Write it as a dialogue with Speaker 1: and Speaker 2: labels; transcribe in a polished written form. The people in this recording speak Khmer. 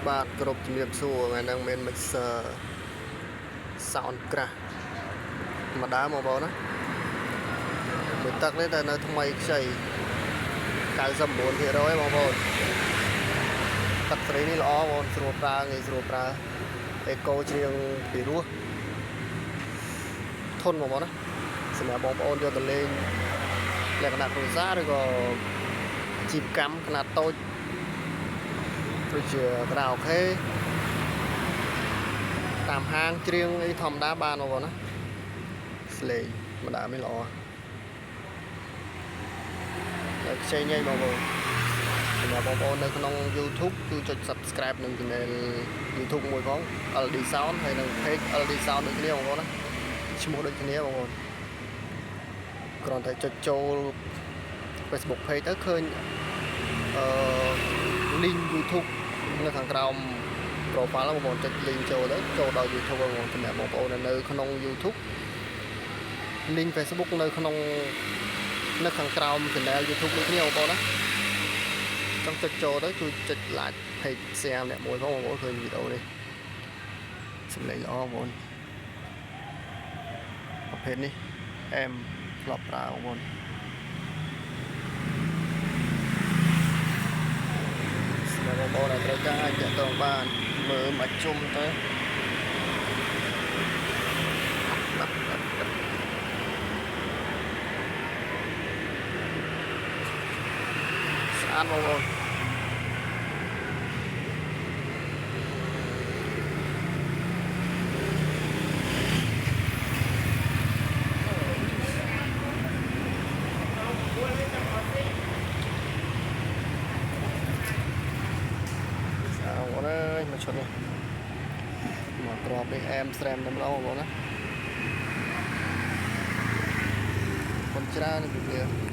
Speaker 1: បាទគ្រប់ជំរាបសួរថ្ងៃហ្នឹងមាន mixer sound crash មកដើមបងប្អូនណាមួយទឹកនេះតែនៅថ្មីខ្ចី 99% បងប្អូនទឹកស្រីនេះល្អបងប្អូនស្រួលប្រើងាយស្រួលប្រើអេកូច្រៀងពីរោះធន់បងប្អូនណាសម្រាប់បងប្អូនយកទៅលេងលក្ខណៈគ្រួសារឬក៏ជីវកម្មខ្នាតតូចដូចជាក្រៅអូខេតាមហាងច្រៀងអីធម្មតាបានបងប្អូនណាស្លេងម្ដងនេះល្អហើយខ្ចីញ៉ៃបងប្អូនសម្រាប់បងប្អូននៅក្នុង YouTube គឺចុច Subscribe នឹង Channel YouTube មួយផង LD Sound ហើយនិង Page LD Sound ដូចគ្នាបងប្អូនណាឈ្មោះដូចគ្នាបងប្អូនគ្រាន់តែចុចចូល Facebook Page ទៅឃើញlink YouTube នៅខាងក្រោម profile បងប្អូនចុច link ចូលទៅចូលដល់ YouTube បងប្អូនសម្រាប់បងប្អូននៅក្នុង YouTube link Facebook នៅក្នុងនៅខាងក្រោម channel YouTube ដូចគ្នាបងប្អូនណាចង់ចុចចូលទៅជួយចុច like page share ម្នាក់មួយផងបងប្អូនឃើញវីដេអូនេះសម្លេងល្អបងប្អូនប្រភេទនេះអែមធ្លាប់ប្រើបងប្អូនសម្រាប់បងប្អូនដែលត្រូវការអាចតាក់ទងបានមើលមកជុំទៅស្អាតបងប្អូនមកឈុតនេះមកក្របនេះអែមស្រែមតែម្ដងបងប្អូនណាคนច្រើនពីវា